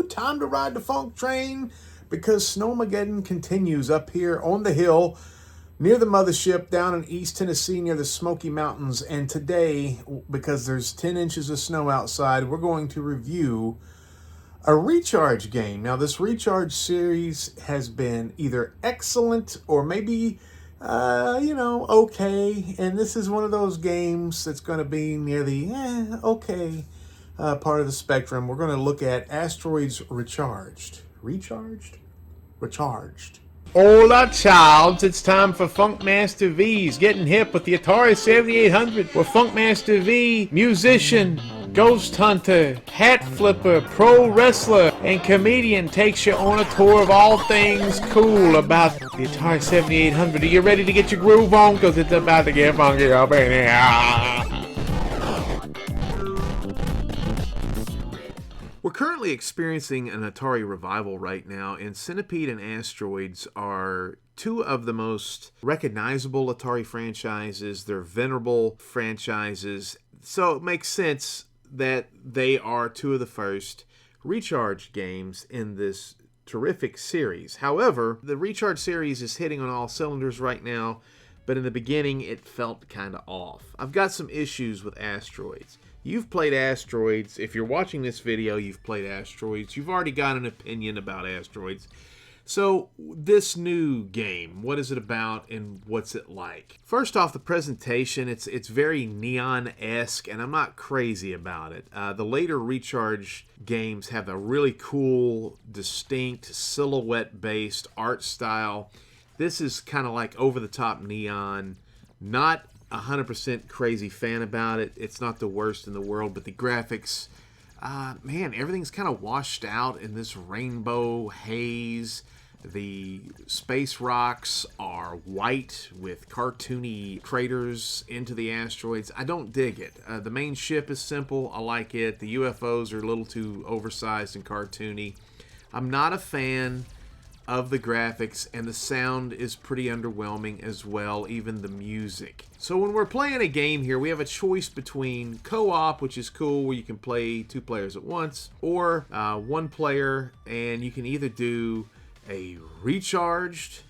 Time to ride the funk train because Snowmageddon continues up here on the hill near the mothership down in East Tennessee near the Smoky Mountains. And today, because there's 10 inches of snow outside, we're going to review a recharge game. Now, this recharge series has been either excellent or maybe, okay. And this is one of those games that's going to be near the okay part of the spectrum. We're going to look at Asteroids Recharged. Recharged? Recharged. Hola, child. It's time for Funkmaster V's Getting Hip with the Atari 7800, where Funkmaster V, musician, ghost hunter, hat flipper, pro wrestler, and comedian takes you on a tour of all things cool about the Atari 7800. Are you ready to get your groove on? Because it's about to get funky up in here. We're currently experiencing an Atari revival right now, and Centipede and Asteroids are two of the most recognizable Atari franchises. They're venerable franchises, so it makes sense that they are two of the first Recharge games in this terrific series. However, the Recharge series is hitting on all cylinders right now, but in the beginning it felt kind of off. I've got some issues with Asteroids. You've played Asteroids. If you're watching this video, you've played Asteroids. You've already got an opinion about Asteroids. So, this new game, what is it about and what's it like? First off, the presentation, it's very neon-esque, and I'm not crazy about it. The later Recharge games have a really cool, distinct, silhouette-based art style. This is kind of like over-the-top neon, not 100% crazy fan about it. It's not the worst in the world, but the graphics, man, everything's kind of washed out in this rainbow haze. The space rocks are white with cartoony craters into the asteroids. I don't dig it. The main ship is simple. I like it. The UFOs are a little too oversized and cartoony. I'm not a fan of the graphics, and the sound is pretty underwhelming as well, even the music. So when we're playing a game here, we have a choice between co-op, which is cool, where you can play two players at once, or one player, and you can either do a recharged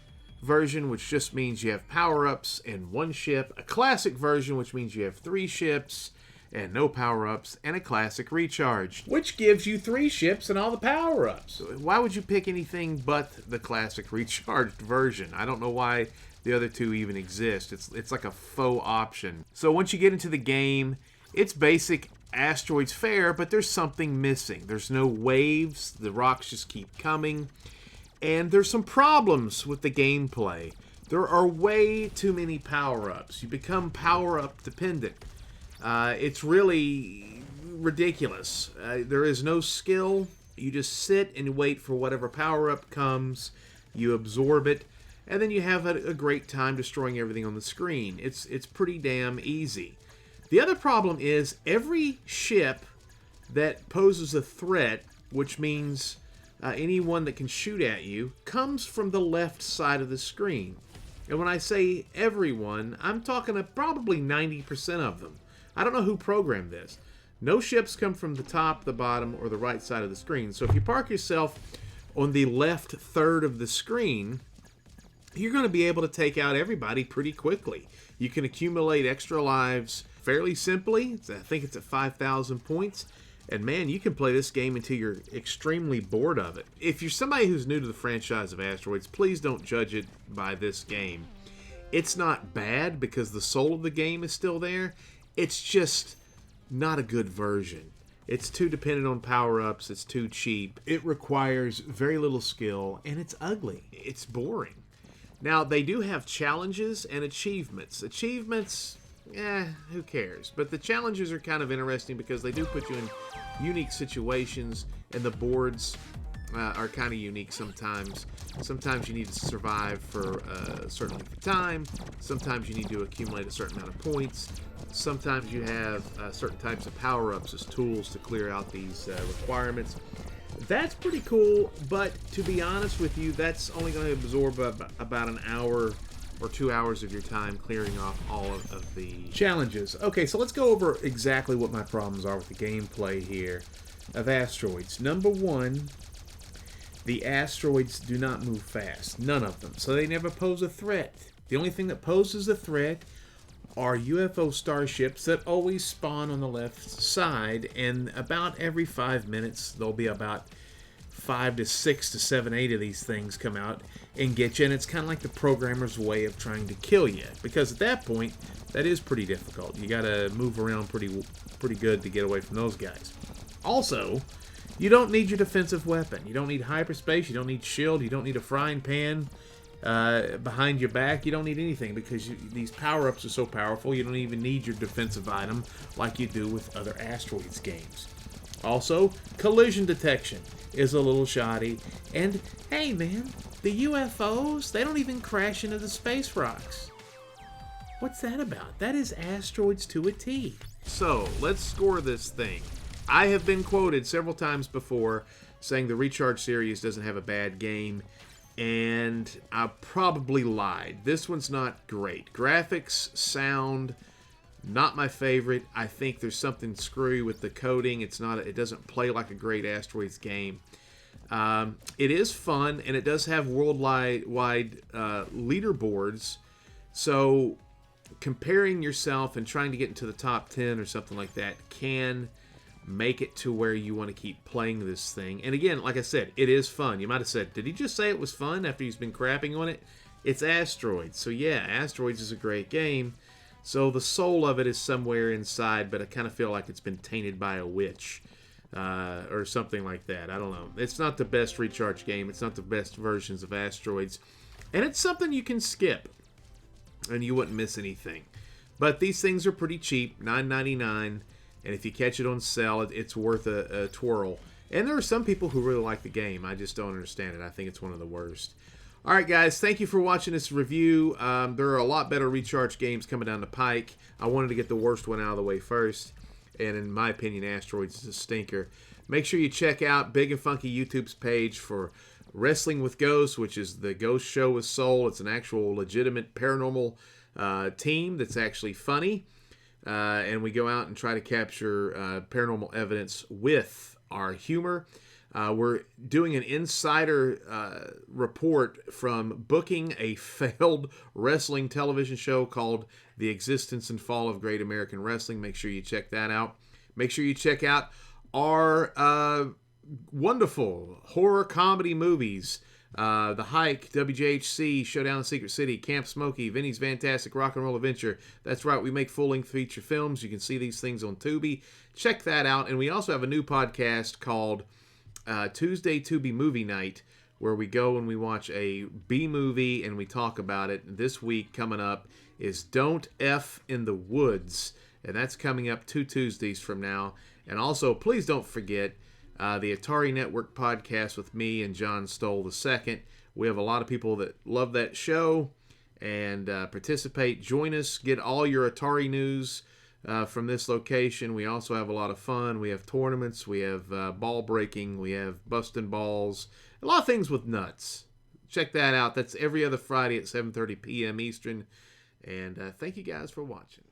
version, which just means you have power-ups and one ship, a classic version, which means you have 3 ships and no power-ups, and a classic recharge, which gives you 3 ships and all the power-ups. Why would you pick anything but the classic recharged version? I don't know why the other two even exist. It's like a faux option. So once you get into the game, it's basic Asteroids fare, but there's something missing. There's no waves, the rocks just keep coming, and there's some problems with the gameplay. There are way too many power-ups. You become power-up dependent. It's really ridiculous. There is no skill. You just sit and wait for whatever power-up comes. You absorb it, and then you have a great time destroying everything on the screen. It's pretty damn easy. The other problem is every ship that poses a threat, which means anyone that can shoot at you, comes from the left side of the screen. And when I say everyone, I'm talking probably 90% of them. I don't know who programmed this. No ships come from the top, the bottom, or the right side of the screen. So if you park yourself on the left third of the screen, you're going to be able to take out everybody pretty quickly. You can accumulate extra lives fairly simply. I think it's at 5,000 points. And man, you can play this game until you're extremely bored of it. If you're somebody who's new to the franchise of Asteroids, please don't judge it by this game. It's not bad because the soul of the game is still there. It's just not a good version. It's too dependent on power-ups. It's too cheap. It requires very little skill, and it's ugly. It's boring. Now, they do have challenges and achievements. Achievements, who cares? But the challenges are kind of interesting because they do put you in unique situations, and the boards are kind of unique sometimes. Sometimes you need to survive for a certain length of time. Sometimes you need to accumulate a certain amount of points. Sometimes you have certain types of power-ups as tools to clear out these requirements. That's pretty cool, but to be honest with you, that's only going to absorb about an hour or 2 hours of your time clearing off all of the challenges. Okay, so let's go over exactly what my problems are with the gameplay here of Asteroids. Number one, The asteroids do not move fast. None of them. So they never pose a threat. The only thing that poses a threat are UFO starships that always spawn on the left side, and about every 5 minutes there'll be about 5 to 6 to 7, 8 of these things come out and get you, and it's kind of like the programmer's way of trying to kill you, because at that point that is pretty difficult. You gotta move around pretty good to get away from those guys. Also, you don't need your defensive weapon. You don't need hyperspace, you don't need shield, you don't need a frying pan behind your back. You don't need anything, because these power-ups are so powerful you don't even need your defensive item like you do with other Asteroids games. Also, collision detection is a little shoddy, and hey man, the UFOs, they don't even crash into the space rocks. What's that about? That is Asteroids to a T. So, let's score this thing. I have been quoted several times before saying the Recharge series doesn't have a bad game, and I probably lied. This one's not great. Graphics, sound, not my favorite. I think there's something screwy with the coding. It doesn't play like a great Asteroids game. It is fun, and it does have worldwide leaderboards. So comparing yourself and trying to get into the top 10 or something like that can make it to where you want to keep playing this thing. And again, like I said, it is fun. You might have said, did he just say it was fun after he's been crapping on it? It's Asteroids. So yeah, Asteroids is a great game. So the soul of it is somewhere inside, but I kind of feel like it's been tainted by a witch or something like that. I don't know. It's not the best Recharge game. It's not the best versions of Asteroids. And it's something you can skip, and you wouldn't miss anything. But these things are pretty cheap, $9.99. And if you catch it on sale, it's worth a twirl. And there are some people who really like the game. I just don't understand it. I think it's one of the worst. All right, guys. Thank you for watching this review. There are a lot better Recharge games coming down the pike. I wanted to get the worst one out of the way first. And in my opinion, Asteroids is a stinker. Make sure you check out Big and Funky YouTube's page for Wrestling with Ghosts, which is the Ghost Show with Soul. It's an actual legitimate paranormal team that's actually funny. And we go out and try to capture paranormal evidence with our humor. We're doing an insider report from booking a failed wrestling television show called The Existence and Fall of Great American Wrestling. Make sure you check that out. Make sure you check out our wonderful horror comedy movies. The Hike, WJHC, Showdown in Secret City, Camp Smokey, Vinny's Fantastic Rock and Roll Adventure. That's right, we make full-length feature films. You can see these things on Tubi. Check that out. And we also have a new podcast called Tuesday Tubi Movie Night, where we go and we watch a B-movie and we talk about it. This week coming up is Don't F in the Woods, and that's coming up 2 Tuesdays from now. And also, please don't forget the Atari Network podcast with me and John Stoll II. We have a lot of people that love that show and participate. Join us. Get all your Atari news from this location. We also have a lot of fun. We have tournaments. We have ball breaking. We have busting balls. A lot of things with nuts. Check that out. That's every other Friday at 7:30 p.m. Eastern. And thank you guys for watching.